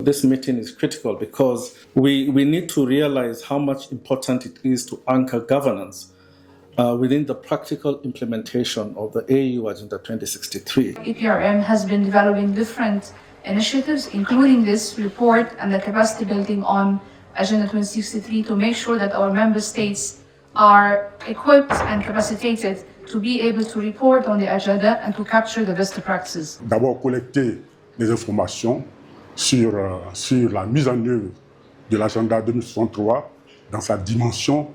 This meeting is critical because we need to realize how much important it is to anchor governance within the practical implementation of the AU Agenda 2063. APRM has been developing different initiatives, including this report and the capacity building on Agenda 2063 to make sure that our member states are equipped and capacitated to be able to report on the agenda and to capture the best practices. D'abord, collecter des informations sur la mise en œuvre de l'agenda 2063 dans sa dimension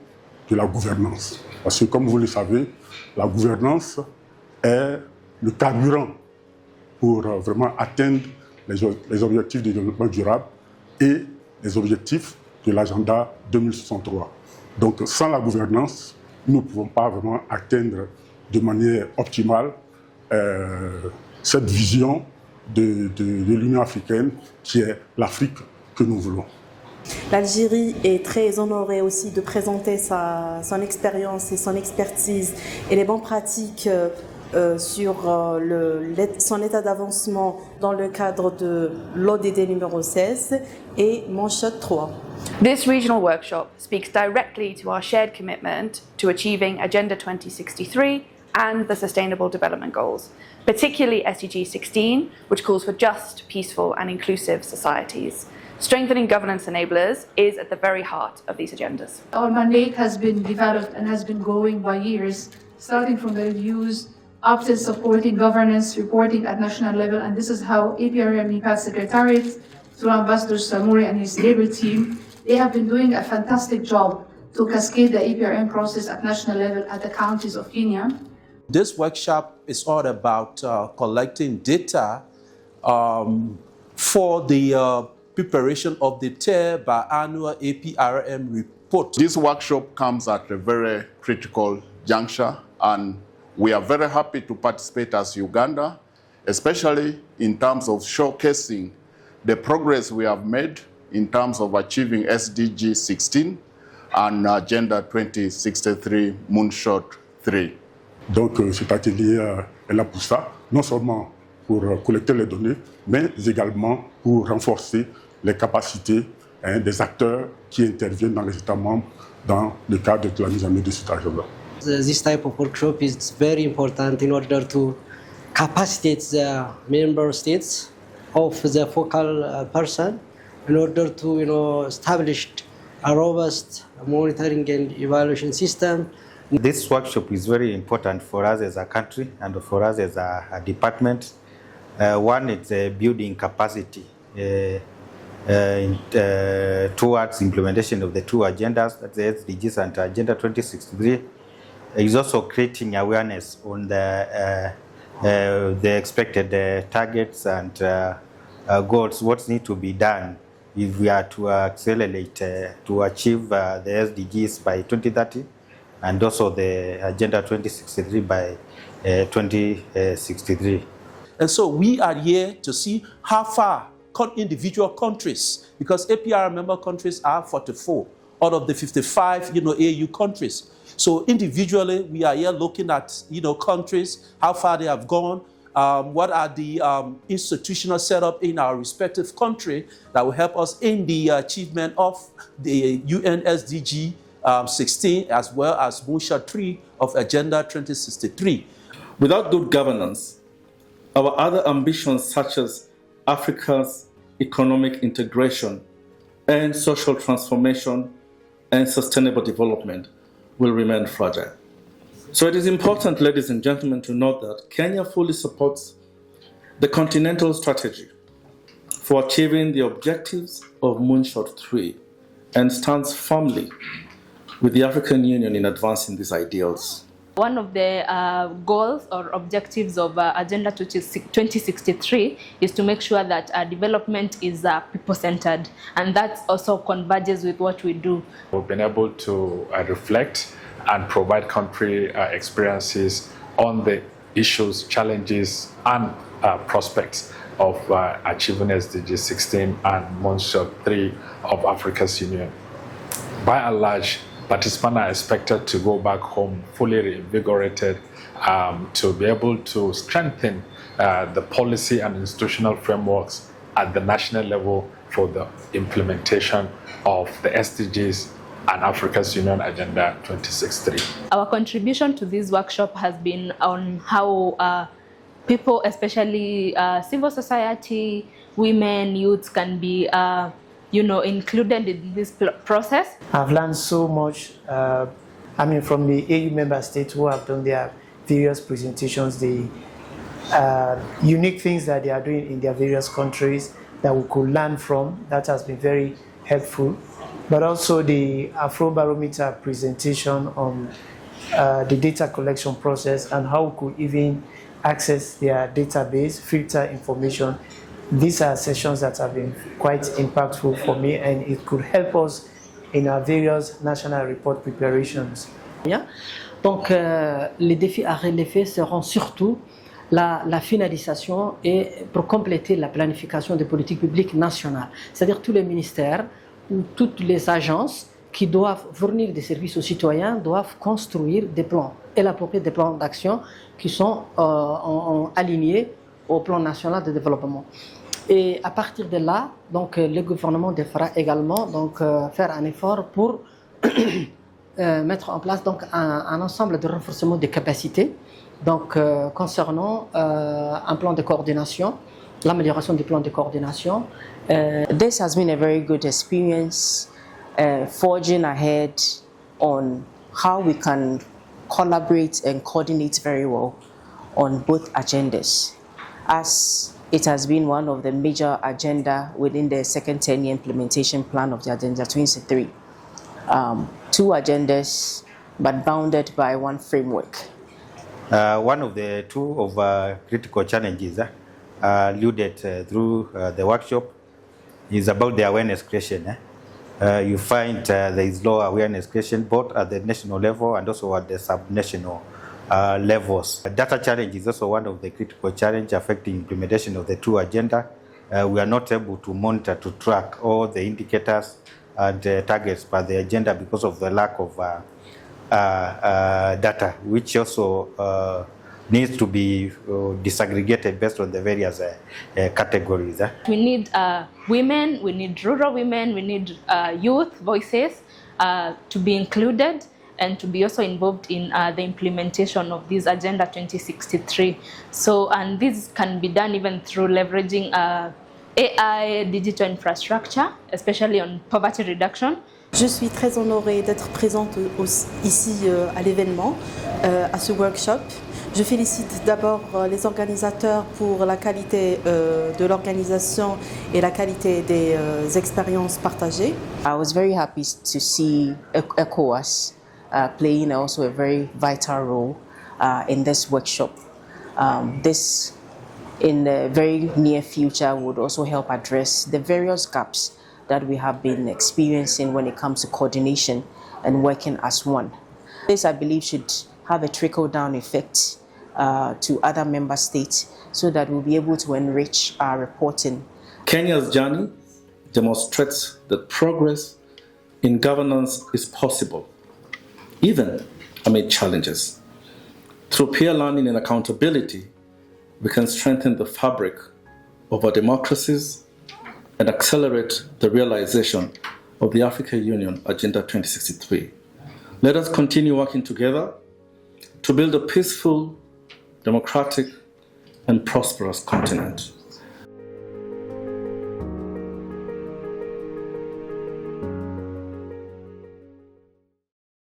de la gouvernance. Parce que, comme vous le savez, la gouvernance est le carburant pour vraiment atteindre les objectifs de développement durable et les objectifs de l'agenda 2063. Donc, sans la gouvernance, nous ne pouvons pas vraiment atteindre de manière optimale cette vision de l'Union africaine qui est l'Afrique que nous voulons. L'Algérie est très honorée aussi de présenter son expérience et son expertise et les bonnes pratiques sur son état d'avancement dans le cadre de l'ODD numéro 16 et moonshot 3. This regional workshop speaks directly to our shared commitment to achieving Agenda 2063 and the Sustainable Development Goals, particularly SDG 16, which calls for just, peaceful and inclusive societies. Strengthening governance enablers is at the very heart of these agendas. Our mandate has been developed and has been growing by years, starting from the reviews up to supporting governance reporting at national level, and this is how APRM NEPAD Secretariat, through Ambassador Samuri and his labor team, they have been doing a fantastic job to cascade the APRM process at national level at the counties of Kenya. This workshop is all about collecting data for the preparation of the biannual APRM report. This workshop comes at a very critical juncture, and we are very happy to participate as Uganda, especially in terms of showcasing the progress we have made in terms of achieving SDG 16 and Agenda 2063 Moonshot 3. Donc cet atelier est là pour ça, non seulement pour collecter les données, mais également pour renforcer les capacités des acteurs qui interviennent dans les États membres dans le cadre de la mise en œuvre de cet agenda. This type of workshop is very important in order to capacitate the member states of the focal person in order to establish a robust monitoring and evaluation system. This workshop is very important for us as a country and for us as a department. One is building capacity towards implementation of the two agendas, that's the SDGs and Agenda 2063. It's also creating awareness on the expected targets and goals, what needs to be done if we are to accelerate to achieve the SDGs by 2030 and also the Agenda 2063 by 2063. And so we are here to see how far individual countries, because APRM member countries are 44 out of the 55 AU countries. So individually, we are here looking at countries, how far they have gone, what are the institutional setup in our respective country that will help us in the achievement of the UN SDG 16 as well as moonshot 3 of Agenda 2063. Without good governance, our other ambitions such as Africa's economic integration and social transformation and sustainable development will remain fragile. So it is important, ladies and gentlemen, to note that Kenya fully supports the continental strategy for achieving the objectives of Moonshot 3 and stands firmly with the African Union in advancing these ideals. One of the goals or objectives of Agenda 2063 is to make sure that development is people-centered, and that also converges with what we do. We've been able to reflect and provide country experiences on the issues, challenges, and prospects of achieving SDG 16 and Moonshot 3 of Africa's Union. By and large, participants are expected to go back home fully reinvigorated to be able to strengthen the policy and institutional frameworks at the national level for the implementation of the SDGs and Africa's Union Agenda 2063. Our contribution to this workshop has been on how people, especially civil society, women, youths, can be included in this process. I've learned so much, from the AU member states who have done their various presentations, the unique things that they are doing in their various countries that we could learn from. That has been very helpful. But also the Afrobarometer presentation on the data collection process and how we could even access their database, filter information. These are sessions that have been quite impactful for me, and it could help us in our various national report preparations. Donc les défis à relever seront surtout la finalisation et pour compléter la planification des politiques publiques nationales, c'est-à-dire tous les ministères ou toutes les agences qui doivent fournir des services aux citoyens doivent construire des plans, élaborer des plans d'action qui sont alignés au plan national de développement. Et à partir de là, donc, le gouvernement devra également faire un effort pour mettre en place donc, un ensemble de renforcement des capacités concernant un plan de coordination, l'amélioration du plan de coordination. This has been a very good experience, forging ahead on how we can collaborate and coordinate very well on both agendas, as it has been one of the major agenda within the second 10-year implementation plan of the Agenda 2063. Two agendas, but bounded by one framework. One of the two critical challenges alluded through the workshop is about the awareness creation. You find there is low awareness creation both at the national level and also at the subnational levels. Data challenge is also one of the critical challenges affecting implementation of the two agenda. We are not able to monitor, to track all the indicators and targets by the agenda because of the lack of data, which also needs to be disaggregated based on the various categories. We need women, we need rural women, we need youth voices to be included and to be also involved in the implementation of this Agenda 2063. So, and this can be done even through leveraging AI, digital infrastructure, especially on poverty reduction. Je suis très honorée d'être présente ici à l'événement, à ce workshop. Je félicite d'abord les organisateurs pour la qualité de l'organisation et la qualité des expériences partagées. I was very happy to see ECOWAS playing also a very vital role in this workshop. This, in the very near future, would also help address the various gaps that we have been experiencing when it comes to coordination and working as one. This, I believe, should have a trickle-down effect to other member states so that we'll be able to enrich our reporting. Kenya's journey demonstrates that progress in governance is possible, even amid challenges. Through peer learning and accountability, we can strengthen the fabric of our democracies and accelerate the realization of the African Union Agenda 2063. Let us continue working together to build a peaceful, democratic, and prosperous continent.